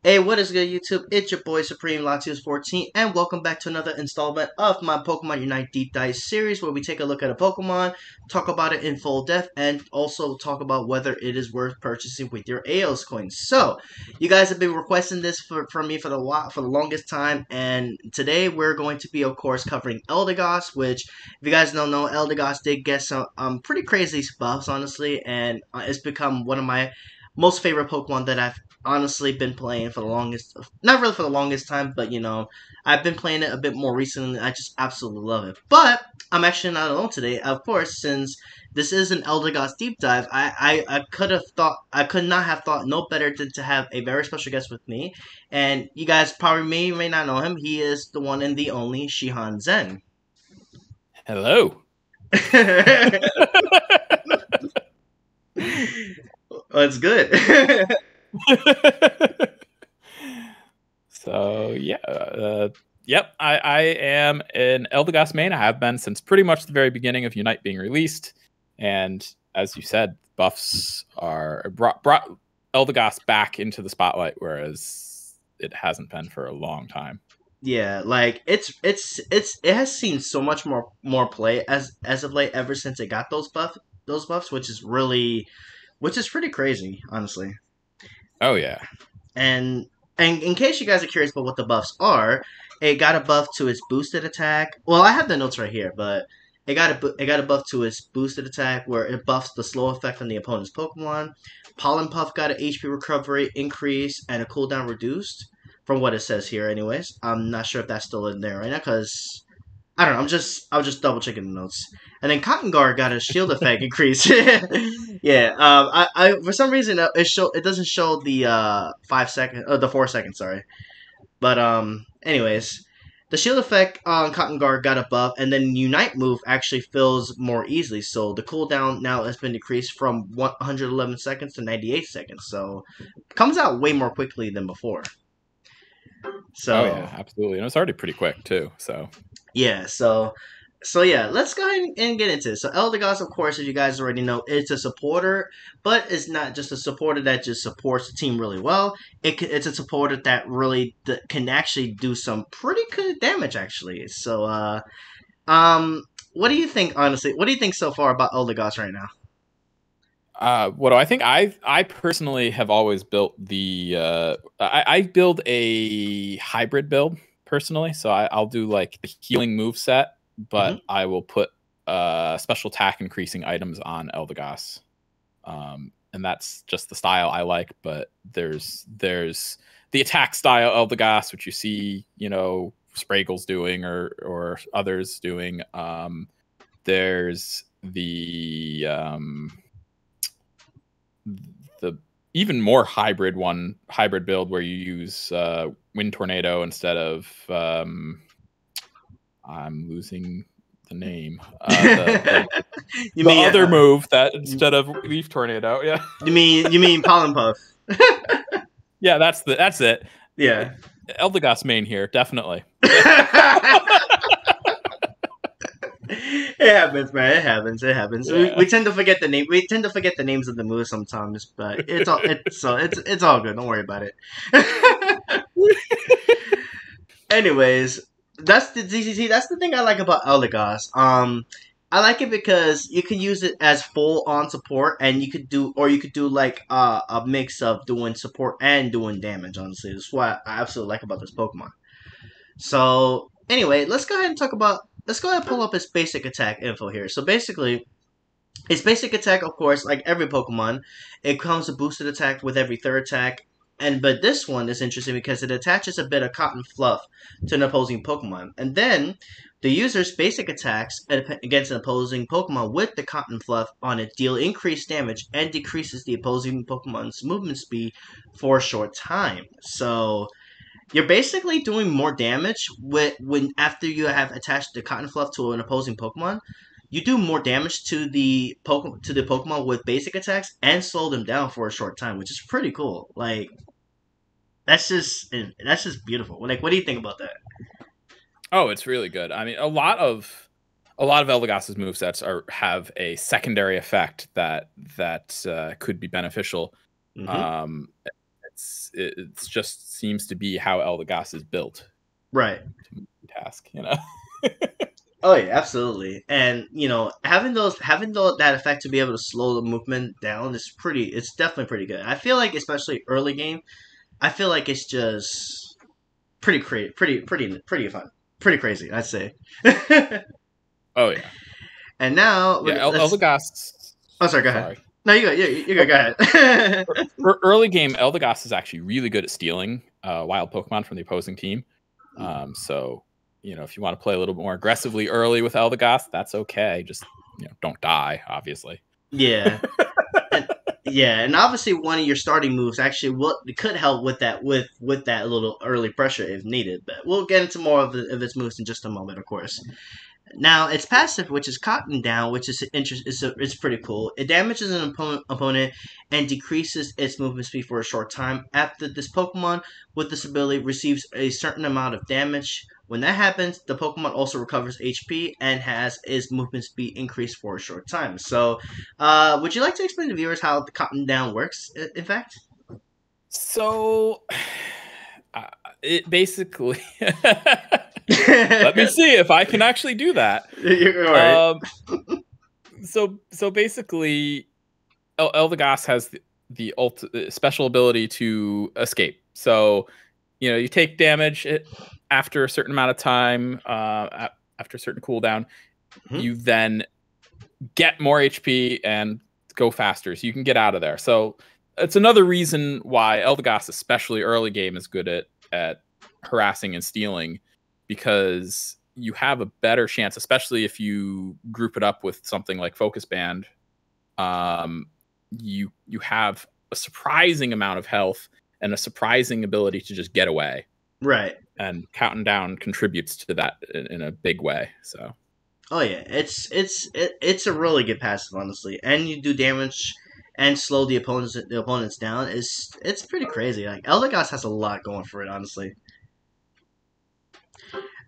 Hey, what is good, YouTube? It's your boy Supreme Latios14, and welcome back to another installment of my Pokemon Unite Deep Dive series, where we take a look at a Pokemon, talk about it in full depth, and also talk about whether it is worth purchasing with your AOS coins. So, you guys have been requesting this from me for the longest time, and today we're going to be, of course, covering Eldegoss, which, if you guys don't know, Eldegoss did get some pretty crazy buffs, honestly, and it's become one of my most favorite Pokemon that I've honestly been playing for the longest, not really for the longest time, but I've been playing it a bit more recently. I just absolutely love it. But I'm actually not alone today, of course, since this is an Eldegoss deep dive. I could have thought, I could not have thought no better than to have a very special guest with me, and you guys probably may not know him. He is the one and the only ShihanZen. Hello. That's good. So yeah, yep. I am an Eldegoss main. I have been since pretty much the very beginning of Unite being released, and as you said, buffs are brought Eldegoss back into the spotlight, whereas it hasn't been for a long time. Yeah, like it has seen so much more play as of late ever since it got those buffs, which is pretty crazy, honestly. Oh yeah. And in case you guys are curious about what the buffs are, it got a buff to its boosted attack. Well, I have the notes right here, but it got a buff to its boosted attack where it buffs the slow effect on the opponent's Pokemon. Pollen Puff got an HP recovery increase and a cooldown reduced, from what it says here. Anyways, I'm not sure if that's still in there right now because I don't know. I was just double checking the notes. And then Cotton Guard got a shield effect increase. Yeah. I for some reason it doesn't show the 5 second, the 4 seconds. Sorry. But anyways, the shield effect on Cotton Guard got a buff, and then Unite move actually fills more easily. So the cooldown now has been decreased from 111 seconds to 98 seconds. So it comes out way more quickly than before. Oh So yeah, absolutely. And it's already pretty quick too. So yeah, so yeah, let's go ahead and get into it. So Eldegoss, of course, as you guys already know, it's a supporter, but it's not just a supporter that just supports the team really well. It's a supporter that really can actually do some pretty good damage, actually. So, what do you think, honestly? What do you think so far about Eldegoss right now? what do I think? I personally have always built the I build a hybrid build personally, so I'll do like the healing move set, Hmm. but I will put special attack increasing items on Eldegoss, and that's just the style I like. But there's the attack style Eldegoss, which you see, Spraggle's doing or others doing. There's the even more hybrid build where you use Wind Tornado instead of I'm losing the name. You The mean other move that instead of Leaf Tornado, yeah. you mean Pollen Puff? Yeah, that's it. Yeah. Eldegoss main here, definitely. It happens, man. It happens. It happens. Yeah. We tend to forget the name. We tend to forget the names of the moves sometimes, but it's all good. Don't worry about it. Anyways, that's the DCT. That's the thing I like about Eldegoss. I like it because you can use it as full on support, and you could do like a mix of doing support and doing damage. Honestly, that's what I absolutely like about this Pokemon. So anyway, let's go ahead and pull up its basic attack info here. So basically, its basic attack, of course, like every Pokemon, it comes a boosted attack with every third attack. But this one is interesting because it attaches a bit of cotton fluff to an opposing Pokemon. And then the user's basic attacks against an opposing Pokemon with the cotton fluff on it deal increased damage and decreases the opposing Pokemon's movement speed for a short time. So you're basically doing more damage when after you have attached the cotton fluff to an opposing Pokemon. You do more damage to the Pokemon with basic attacks and slow them down for a short time, which is pretty cool. Like that's just beautiful. Like, what do you think about that? Oh, it's really good. I mean, a lot of Eldegoss's movesets have a secondary effect that could be beneficial. Mm-hmm. Um, it just seems to be how Eldegoss is built Right. to task, you know. Oh yeah, absolutely. And having that effect to be able to slow the movement down is pretty. It's definitely pretty good. I feel like especially early game, I feel like it's just pretty crazy, pretty fun, pretty crazy. I'd say. Oh yeah, And now yeah. let's. Eldegoss. Oh, sorry. Go ahead. Sorry. No, you go. You go. Go ahead. Early game, Eldegoss is actually really good at stealing wild Pokemon from the opposing team. So, if you want to play a little bit more aggressively early with Eldegoss, that's okay. Just don't die, obviously. Yeah. And, yeah, and obviously one of your starting moves actually could help with that with that little early pressure if needed. But we'll get into more of its moves in just a moment, of course. Now, its passive, which is Cotton Down, which is it's pretty cool. It damages an opponent and decreases its movement speed for a short time. After this Pokemon with this ability receives a certain amount of damage, when that happens, the Pokemon also recovers HP and has its movement speed increased for a short time. So, would you like to explain to viewers how the Cotton Down works, in fact? So, it basically. Let me see if I can actually do that. You're all right. So basically, Eldegoss has the special ability to escape. So, you take damage after a certain amount of time, after a certain cooldown. Mhm. You then get more HP and go faster, so you can get out of there. So it's another reason why Eldegoss, especially early game, is good at harassing and stealing, because you have a better chance, especially if you group it up with something like Focus Band. You have a surprising amount of health and a surprising ability to just get away. Right. And Counting Down contributes to that in a big way. So. Oh yeah, it's a really good passive, honestly, and you do damage and slow the opponents down. It's pretty crazy. Like Eldegoss has a lot going for it, honestly.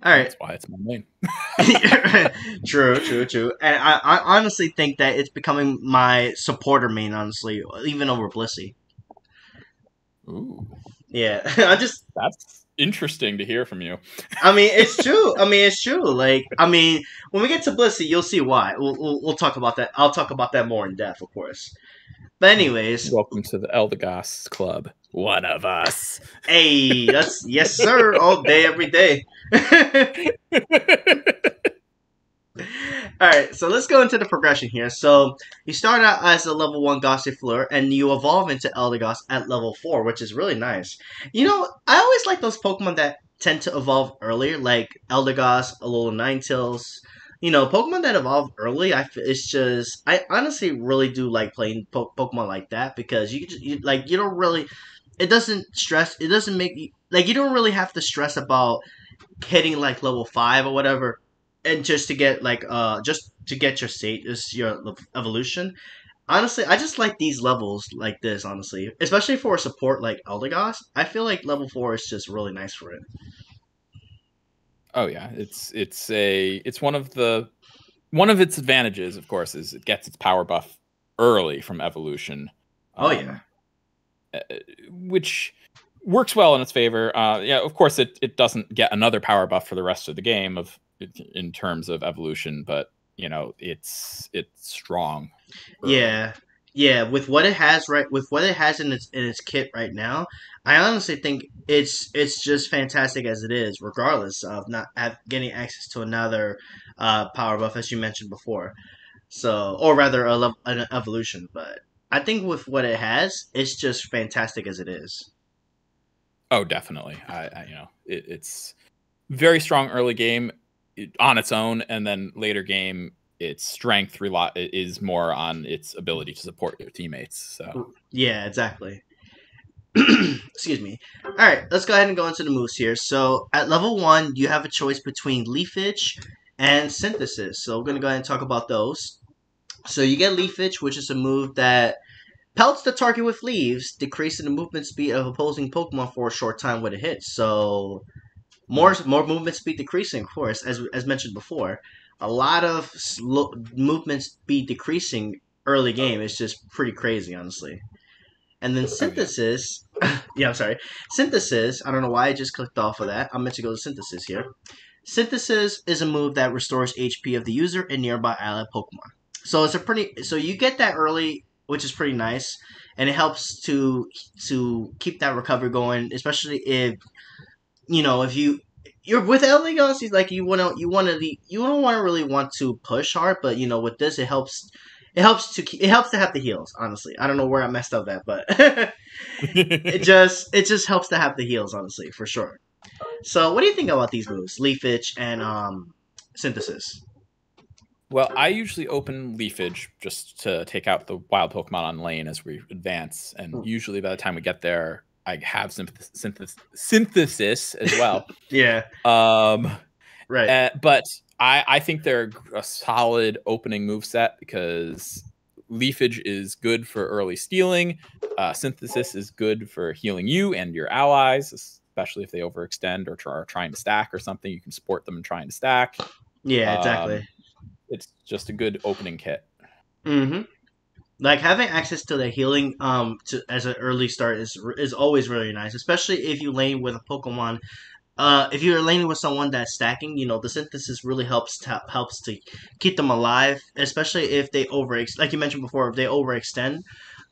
All right, That's why it's my main. true, and I honestly think that it's becoming my supporter main, honestly, even over Blissey. Ooh, Yeah, I just that's interesting to hear from you. I mean, it's true. It's true. Like, when we get to Blissey, you'll see why. We'll talk about that. I'll talk about that more in depth, of course. But anyways, Welcome to the Eldegoss Club. One of us. hey, that's yes, sir. All day, every day. All right, so let's go into the progression here. So you start out as a level 1 Gossifleur, and you evolve into Eldegoss at level 4, which is really nice. I always like those Pokemon that tend to evolve earlier, like Eldegoss, Alola Ninetales. Pokemon that evolve early. It's just I honestly really do like playing Pokemon like that because you don't really. It doesn't stress. It doesn't make you like you don't really have to stress about hitting like level 5 or whatever and just to get just to get your state is your evolution. Honestly, I just like these levels like this, honestly, especially for a support like Eldegoss. I feel like level 4 is just really nice for it. Oh yeah, it's one of its advantages, of course, is it gets its power buff early from evolution. Oh yeah. Which works well in its favor. Yeah, of course, it doesn't get another power buff for the rest of the game in terms of evolution, but it's strong. Early. Yeah, with what it has in its kit right now, I honestly think it's just fantastic as it is, regardless of not getting access to another power buff as you mentioned before. So, or rather, an evolution. But I think with what it has, it's just fantastic as it is. Oh, definitely. It's very strong early game on its own, and then later game, its strength is more on its ability to support your teammates. So yeah, exactly. Excuse me. All right, let's go ahead and go into the moves here. So at level 1, you have a choice between Leafage and Synthesis. So we're gonna go ahead and talk about those. So you get Leafage, which is a move that pelts the target with leaves, decreasing the movement speed of opposing Pokemon for a short time when it hits. So more movement speed decreasing, of course, as mentioned before. A lot of movement speed decreasing early game is just pretty crazy, honestly. And then Oh yeah. synthesis, yeah, I'm sorry. Synthesis, I don't know why I just clicked off of that. I'm meant to go to synthesis here. Synthesis is a move that restores HP of the user and nearby allied Pokemon. So it's a pretty so you get that early, which is pretty nice, and it helps to keep that recovery going, especially if if you're with Eldegoss, he's like you don't want to really want to push hard, but with this it helps to have the heals. Honestly, I don't know where I messed up that, but it just helps to have the heals. Honestly, for sure. So, what do you think about these moves, Leafage and Synthesis? Well, I usually open Leafage just to take out the wild Pokemon on lane as we advance, and usually by the time we get there, I have synthesis as well. Yeah. Right. But I think they're a solid opening move set because Leafage is good for early stealing. Synthesis is good for healing you and your allies, especially if they overextend or are trying to stack or something. You can support them in trying to stack. Yeah, exactly. It's just a good opening kit. Mm-hmm. Like having access to the healing as an early start is always really nice, especially if you lane with a Pokemon. If you're laning with someone that's stacking, the synthesis really helps to keep them alive, especially if they like you mentioned before, if they overextend,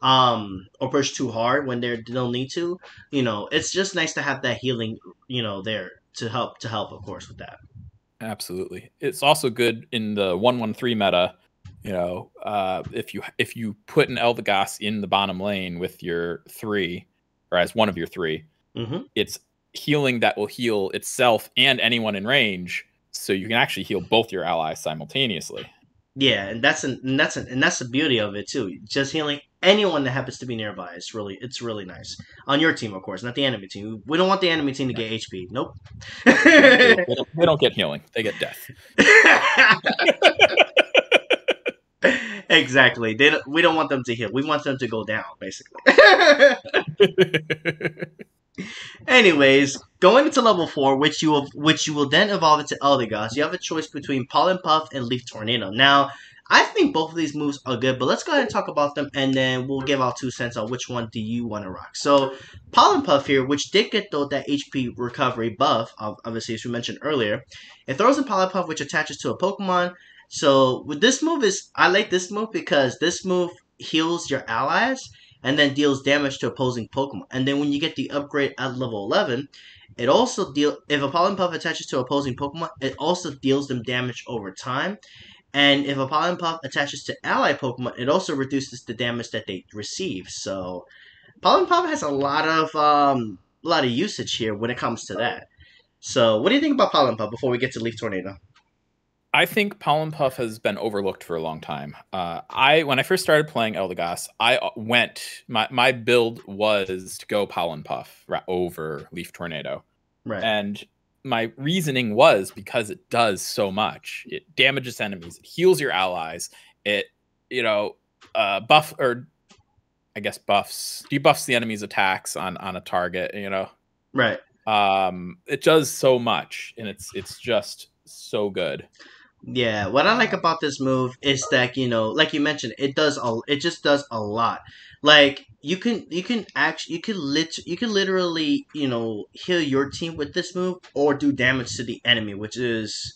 or push too hard when they don't need to. It's just nice to have that healing, there to help, of course, with that. Absolutely. It's also good in the 1-1-3 meta. If you put an Eldegoss in the bottom lane with your 3, or as one of your 3, it's healing that will heal itself and anyone in range, so you can actually heal both your allies simultaneously. Yeah, and that's the beauty of it too. Just healing anyone that happens to be nearby. It's really nice on your team, of course, not the enemy team. We don't want the enemy team to get HP. Nope. They don't get healing; they get death. Exactly. We don't want them to heal. We want them to go down, basically. Anyways, going into level 4, which you will then evolve into Eldegoss, you have a choice between Pollen Puff and Leaf Tornado. Now, I think both of these moves are good, but let's go ahead and talk about them, and then we'll give our 2 cents on which one do you want to rock. So, Pollen Puff here, which did get that HP recovery buff, obviously as we mentioned earlier, it throws a Pollen Puff which attaches to a Pokemon. So, with this move I like this move because this move heals your allies and then deals damage to opposing Pokemon. And then when you get the upgrade at level 11, it also if a Pollen Puff attaches to opposing Pokemon, it also deals them damage over time. And if a Pollen Puff attaches to ally Pokemon, it also reduces the damage that they receive. So Pollen Puff has a lot of usage here when it comes to that. So what do you think about Pollen Puff before we get to Leaf Tornado? I think Pollen Puff has been overlooked for a long time. When I first started playing Eldegoss, my build was to go Pollen Puff over Leaf Tornado. Right. And my reasoning was because it does so much. It damages enemies, it heals your allies, it buffs debuffs the enemy's attacks on a target, Right. It does so much, and it's just so good. Yeah, what I like about this move is that like you mentioned, it just does a lot. Like you can literally heal your team with this move or do damage to the enemy, which is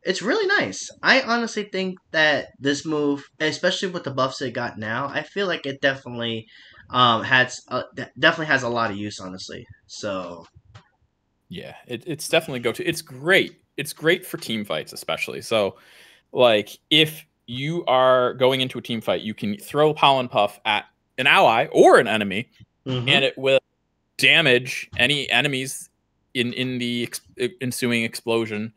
it's really nice. I honestly think that this move, especially with the buffs it got now, I feel like it definitely definitely has a lot of use, honestly. So yeah, it's definitely go-to. It's great. It's great for team fights, especially. So, like, if you are going into a team fight, you can throw Pollen Puff at an ally or an enemy, and it will damage any enemies in the ensuing explosion,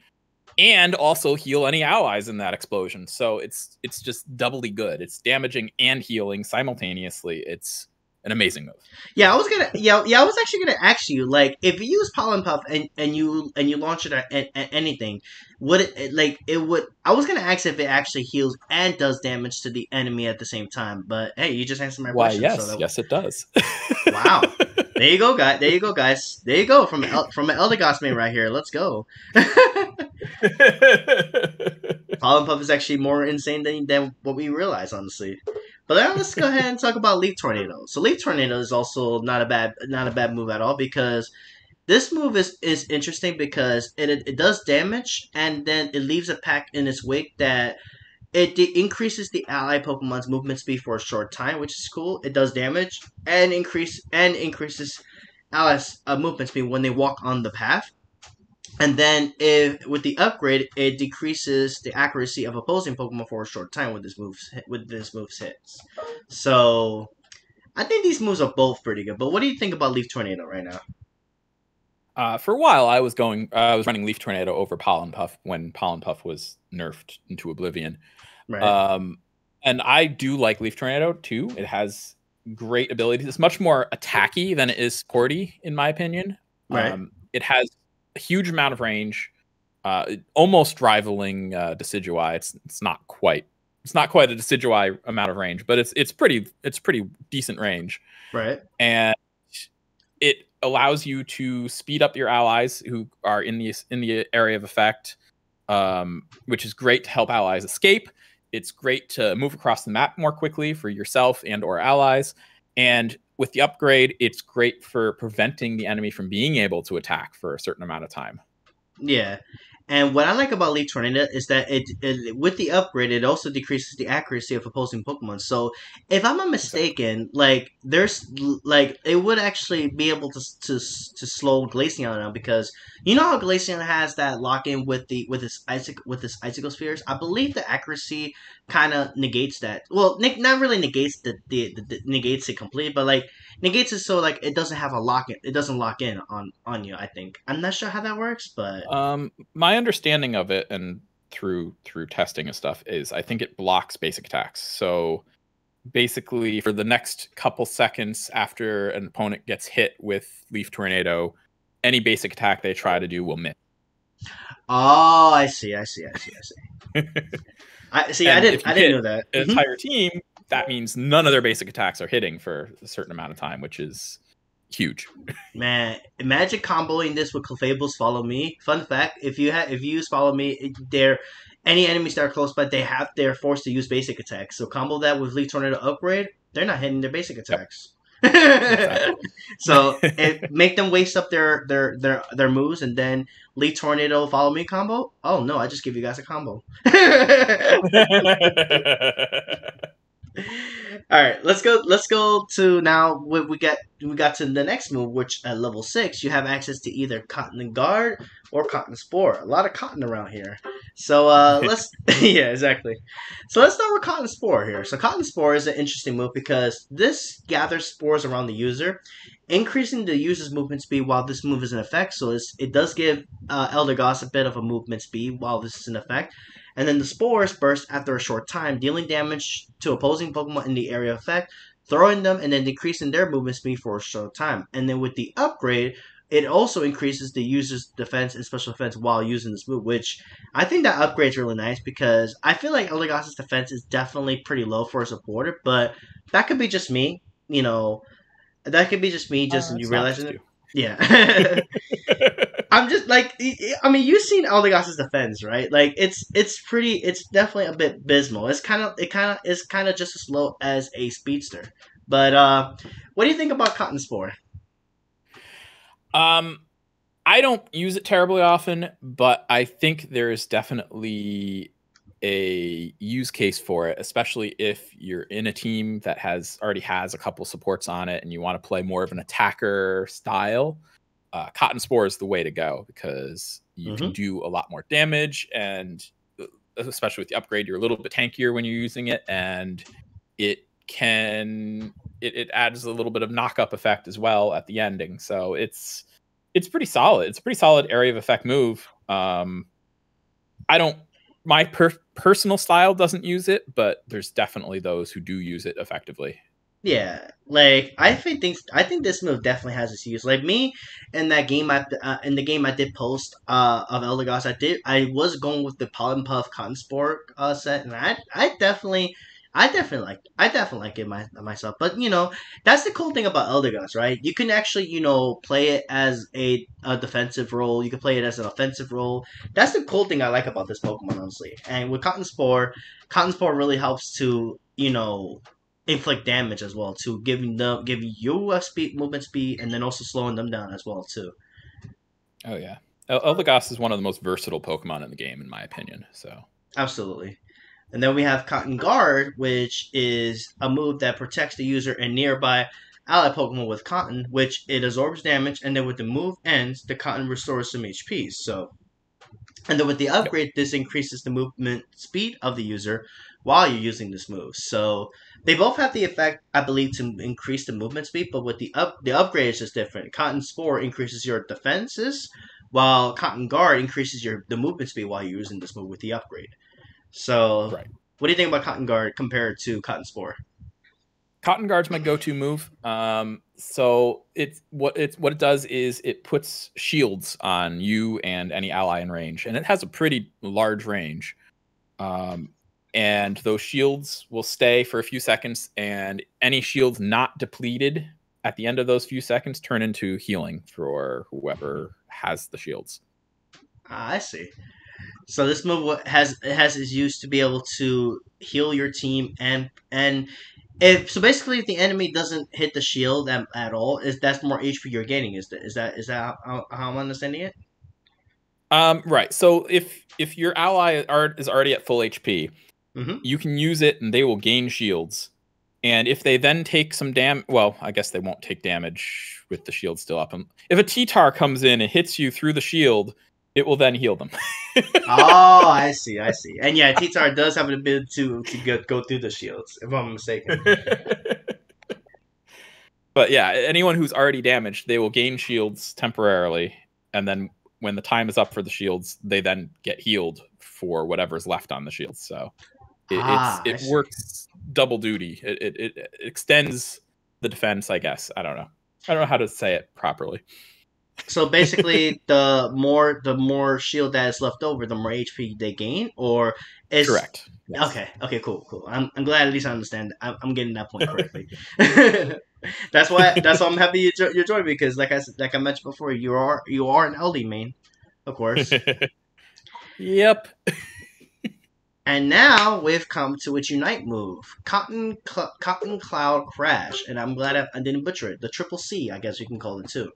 and also heal any allies in that explosion. So it's just doubly good. It's damaging and healing simultaneously. It's an amazing move. Yeah, I was actually gonna ask you, like, if you use Pollen Puff and you launch it at anything, would it would? I was gonna ask if it actually heals and does damage to the enemy at the same time, but hey, you just answered my question. Yes, yes, it does. Wow, there you go, guys. There you go from an Eldegoss main right here. Let's go. Pollen Puff is actually more insane than what we realize, honestly. But now let's go ahead and talk about Leaf Tornado. So Leaf Tornado is also not a bad move at all because this move is interesting because it does damage and then it leaves a pack in its wake that increases the ally Pokemon's movement speed for a short time, which is cool. It does damage and increases allies' movement speed when they walk on the path. And then, if with the upgrade, it decreases the accuracy of opposing Pokemon for a short time with this move's hits. So I think these moves are both pretty good. But what do you think about Leaf Tornado right now? For a while, I was running Leaf Tornado over Pollen Puff when Pollen Puff was nerfed into oblivion. Right, And I do like Leaf Tornado too. It has great abilities. It's much more attacky than it is sporty, in my opinion. right, It has a huge amount of range, almost rivaling Decidueye. It's not quite a Decidueye amount of range, but it's pretty decent range, right. and it allows you to speed up your allies who are in the area of effect, which is great to help allies escape. It's great to move across the map more quickly for yourself and or allies. And with the upgrade, it's great for preventing the enemy from being able to attack for a certain amount of time. Yeah. And what I like about Leaf Tornado is that with the upgrade, it also decreases the accuracy of opposing Pokemon. So, if I'm not Exactly. mistaken, it would actually be able to slow Glaceon down because you know how Glaceon has that lock in with his icicle spheres. I believe the accuracy kind of negates that. Well, not really negates the negates it completely, but like negates it so like it doesn't have a lock in. It doesn't lock in on you. I think I'm not sure how that works, but My understanding of it, and through testing and stuff, is I think it blocks basic attacks. So basically, for the next couple seconds after an opponent gets hit with Leaf Tornado, any basic attack they try to do will miss. oh, I see. I see. And if I you didn't hit know that. an entire team, that means none of their basic attacks are hitting for a certain amount of time, which is huge. Man, imagine comboing this with Clefable's Follow Me. Fun fact: if you use Follow Me, they're any enemies that are close by, they're forced to use basic attacks. So combo that with Leaf Tornado upgrade, they're not hitting their basic Yep, attacks. exactly. So it make them waste up their moves and then Leaf Tornado Follow Me combo. Oh no, I just give you guys a combo. All right, let's go. Let's go to now. We got to the next move, which at level 6 you have access to either Cotton Guard or Cotton Spore. A lot of cotton around here. So let's yeah, exactly. So let's start with Cotton Spore here. So Cotton Spore is an interesting move because this gathers spores around the user, increasing the user's movement speed while this move is in effect. So it does give Eldegoss a bit of a movement speed while this is in effect. And then the spores burst after a short time, dealing damage to opposing Pokemon in the area of effect, throwing them, and then decreasing their movement speed for a short time. And then with the upgrade, it also increases the user's defense and special defense while using this move, which I think that upgrade is really nice because I feel like Eldegoss's defense is definitely pretty low for a supporter, but that could be just me. You know, that could be just me, just you It's not realizing just it. you. Yeah. I'm just like I mean you've seen Eldegoss's defense, right? Like it's definitely a bit abysmal. It's kind of just as slow as a speedster. But what do you think about Cotton Spore? um, I don't use it terribly often, but I think there is definitely a use case for it, especially if you're in a team that already has a couple supports on it and you want to play more of an attacker style. Cotton Spore is the way to go because you can Mm-hmm. do a lot more damage, and especially with the upgrade, you're a little bit tankier when you're using it, and it adds a little bit of knock-up effect as well at the ending. So it's pretty solid. It's a pretty solid area of effect move. I don't my personal style doesn't use it, but there's definitely those who do use it effectively. Yeah, like I think this move definitely has its use. Like me in that game, in the game I did post of Eldegoss, I was going with the Pollen Puff Cotton Sport set, and I definitely like it myself. But you know that's the cool thing about Eldegoss, right? You can actually play it as a defensive role. You can play it as an offensive role. That's the cool thing I like about this Pokemon, honestly. And with Cotton Spore really helps to inflict damage as well too, giving you a movement speed, and then also slowing them down as well too. Oh yeah, Eldegoss is one of the most versatile Pokemon in the game, in my opinion. So Absolutely. And then we have Cotton Guard, which is a move that protects the user and nearby ally Pokemon with Cotton, which it absorbs damage, and then when the move ends, the Cotton restores some HP. So, and then with the yep. upgrade, this increases the movement speed of the user while you're using this move. So they both have the effect, I believe, to increase the movement speed, but with the upgrade is just different. Cotton Spore increases your defenses, while Cotton Guard increases the movement speed while you're using this move with the upgrade. So, Right. what do you think about Cotton Guard compared to Cotton Spore? Cotton Guard's my go-to move. So what it does is it puts shields on you and any ally in range, and it has a pretty large range. And those shields will stay for a few seconds, and any shields not depleted at the end of those few seconds turn into healing for whoever has the shields. I see. So this move has its use to be able to heal your team, and if so, basically, if the enemy doesn't hit the shield at all, is that's more HP you're gaining? Is that how I'm understanding it? Right. So if your ally is already at full HP, Mm-hmm. you can use it, and they will gain shields. And if they then take some damage, well, I guess they won't take damage with the shield still up. And if a T-Tar comes in and hits you through the shield, it will then heal them. Oh, I see. And yeah, T-Tar does have an ability to go through the shields, if I'm mistaken. But yeah, anyone who's already damaged, they will gain shields temporarily, and then when the time is up for the shields, they then get healed for whatever's left on the shields. So it works double duty. It extends the defense, I guess. I don't know how to say it properly. So basically, the more shield that is left over, the more HP they gain, or is correct. Yes. Okay, cool. I'm glad at least I understand. I'm getting that point correctly. That's why I'm happy you joined me, because like I mentioned before, you are an LD main, of course. Yep. And now we've come to its Unite move, Cotton Cloud Crash, and I'm glad I didn't butcher it. The Triple C, I guess you can call it too.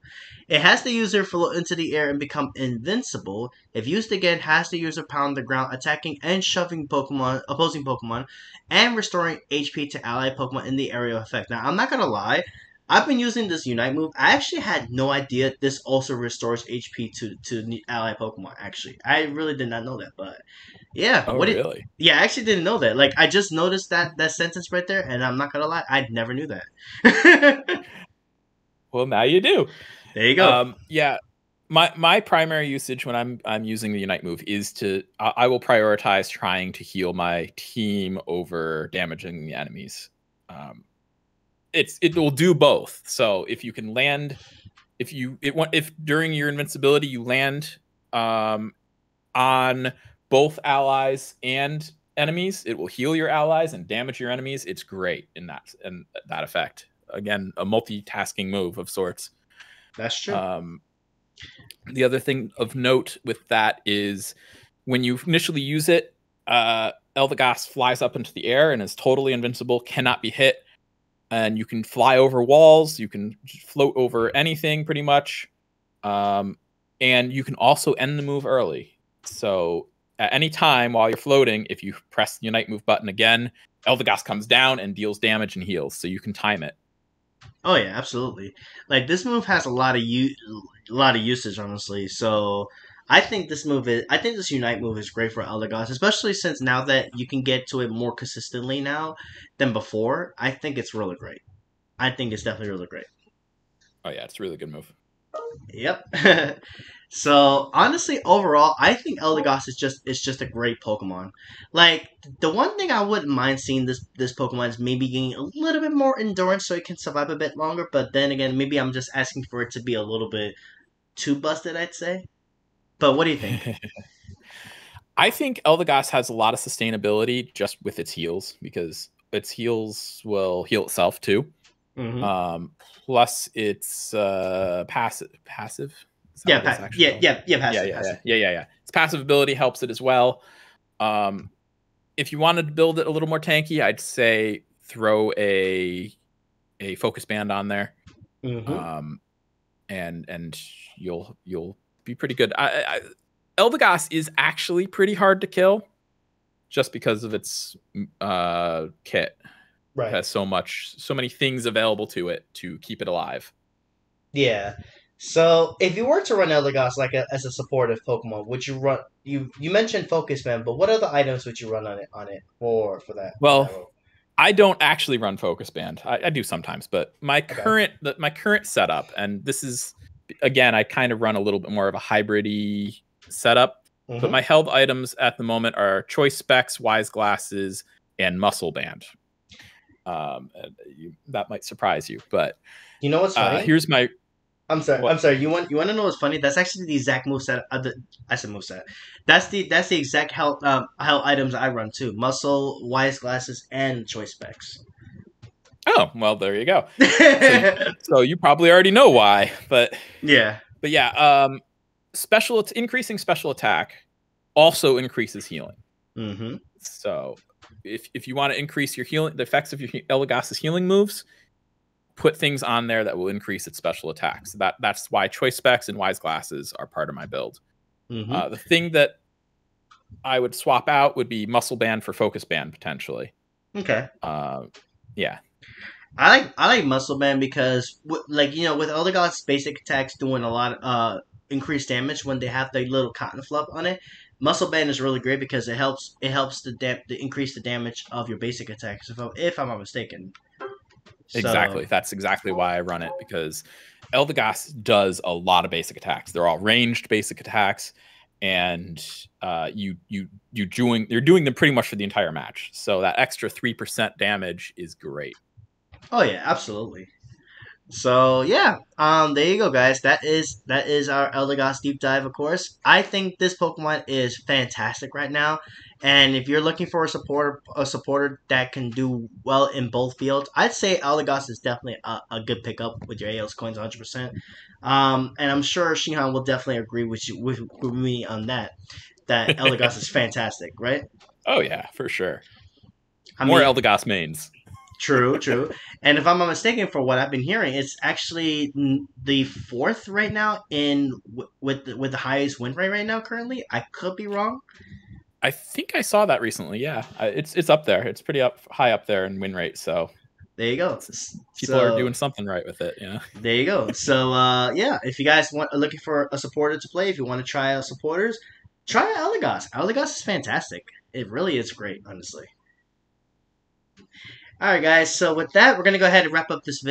It has the user float into the air and become invincible. If used again, has the user pound the ground, attacking and shoving opposing Pokemon, and restoring HP to ally Pokemon in the area of effect. Now, I'm not gonna lie, I've been using this Unite move. I actually had no idea this also restores HP to ally Pokemon. Actually, I really did not know that, but. Yeah. Oh, really? Yeah, I actually didn't know that. Like, I just noticed that sentence right there, and I'm not gonna lie, I never knew that. Well, now you do. There you go. Yeah, my primary usage when I'm using the Unite move is I will prioritize trying to heal my team over damaging the enemies. It will do both. So if you can land, if during your invincibility you land on both allies and enemies, it will heal your allies and damage your enemies. It's great in that effect. Again, a multitasking move of sorts. That's true. The other thing of note with that is when you initially use it, Eldegoss flies up into the air and is totally invincible, cannot be hit, and you can fly over walls, you can float over anything pretty much, and you can also end the move early. So at any time while you're floating, if you press the Unite move button again, Eldegoss comes down and deals damage and heals, so you can time it. Oh yeah, absolutely. Like, this move has a lot of usage, honestly. So I think this Unite move is great for Eldegoss, especially since now that you can get to it more consistently now than before. I think it's really great. I think it's definitely really great. Oh yeah, it's a really good move. Yep. So honestly, overall, I think Eldegoss is just a great Pokemon. Like, the one thing I wouldn't mind seeing this Pokemon is maybe getting a little bit more endurance so it can survive a bit longer. But then again, maybe I'm just asking for it to be a little bit too busted, I'd say. But what do you think? I think Eldegoss has a lot of sustainability just with its heals, because its heals will heal itself too. Mm-hmm. Plus, it's passive. Yeah, passive. Yeah. Its passive ability helps it as well. If you wanted to build it a little more tanky, I'd say throw a focus band on there, Mm-hmm. um, and you'll be pretty good. Eldegoss is actually pretty hard to kill, just because of its kit. It Right. has so many things available to it to keep it alive. Yeah. So if you were to run Eldegoss as a supportive Pokemon, would you run you mentioned Focus Man, but what other items would you run on it for that Well, role? I don't actually run Focus Band. I do sometimes, but Okay. my current setup, and this is again, I kind of run a little bit more of a hybridy setup. But Mm-hmm. my held items at the moment are Choice Specs, Wise Glasses, and Muscle Band. That might surprise you, but You know what's funny? here's my I'm sorry. I'm what. sorry. You want to know what's funny? That's actually the exact moveset. I said moveset. That's the exact health items I run too. Muscle, wise glasses, and choice specs. Oh, well, there you go. So so you probably already know why, Yeah. but yeah, increasing special attack also increases healing. Mm-hmm. So if you want to increase your healing, the effects of your Eldegoss's healing moves, put things on there that will increase its special attacks. That's why Choice Specs and Wise Glasses are part of my build. Mm-hmm. The thing that I would swap out would be Muscle Band for Focus Band potentially. Okay. Uh, yeah, I like Muscle Man because with Eldegoss basic attacks doing a lot of increased damage when they have the little cotton fluff on it. Muscle Band is really great because it helps to increase the damage of your basic attacks if I'm not mistaken. So exactly. That's exactly why I run it, because Eldegoss does a lot of basic attacks. They're all ranged basic attacks, and you're doing them pretty much for the entire match. So that extra 3% damage is great. oh yeah, absolutely. So yeah, there you go, guys. That is our Eldegoss deep dive. Of course, I think this Pokemon is fantastic right now, and if you're looking for a supporter that can do well in both fields, I'd say Eldegoss is definitely a good pickup with your ALS coins, 100%. And I'm sure Shihan will definitely agree with me on that. That Eldegoss is fantastic, right? Oh yeah, for sure. I More mean, Eldegoss mains. true, true. And if I'm not mistaken, for what I've been hearing, it's actually the fourth right now with the highest win rate right now. Currently, I could be wrong. I think I saw that recently. Yeah, it's up there. It's pretty high up there in win rate. So There you go. it's, people are So doing something right with it. Yeah. there you go. So yeah, if you guys are looking for a supporter to play, if you want to try out supporters, try Eldegoss. Eldegoss is fantastic. It really is great, honestly. All right, guys. So with that, we're gonna go ahead and wrap up this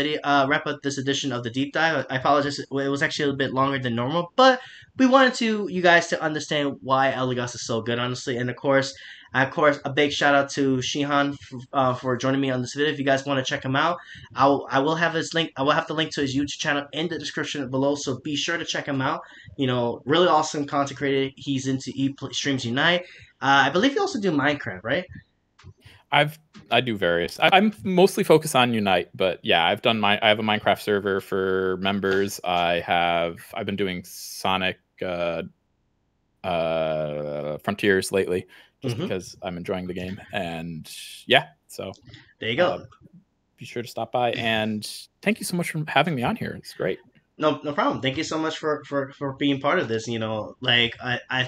edition of the deep dive. I apologize; it was actually a little bit longer than normal, but we wanted you guys to understand why Eldegoss is so good, honestly. And of course, a big shout out to Shihan for joining me on this video. If you guys want to check him out, I will have his link. I will have the link to his YouTube channel in the description below. So be sure to check him out. Really awesome content creator. He's into Streams Unite. I believe you also do Minecraft, right? I do various. I'm mostly focused on Unite, but yeah, I have a Minecraft server for members. I've been doing Sonic Frontiers lately, just Mm-hmm. because I'm enjoying the game. And yeah, so There you uh, go. be sure to stop by. And thank you so much for having me on here. It's great. No, no problem. Thank you so much for being part of this. I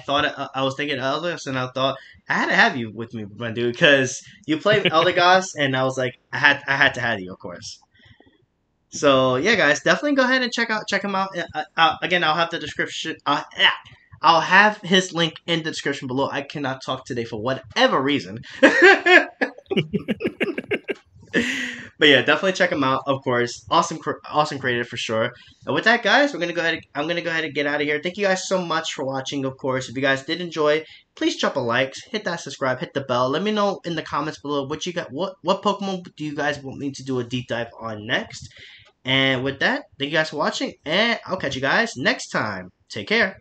thought I was thinking Eldegoss, and I thought I had to have you with me, my dude, because you play Eldegoss, and I was like, I had to have you, of course. So yeah, guys, definitely go ahead and check him out. Again, I'll have the description. Yeah, I'll have his link in the description below. I cannot talk today for whatever reason. But yeah, definitely check him out. Of course, awesome creator for sure. And with that, guys, I'm gonna go ahead and get out of here. Thank you guys so much for watching. Of course, if you guys did enjoy, please drop a like, hit that subscribe, hit the bell. Let me know in the comments below what you got. What Pokemon do you guys want me to do a deep dive on next? And with that, thank you guys for watching, and I'll catch you guys next time. Take care.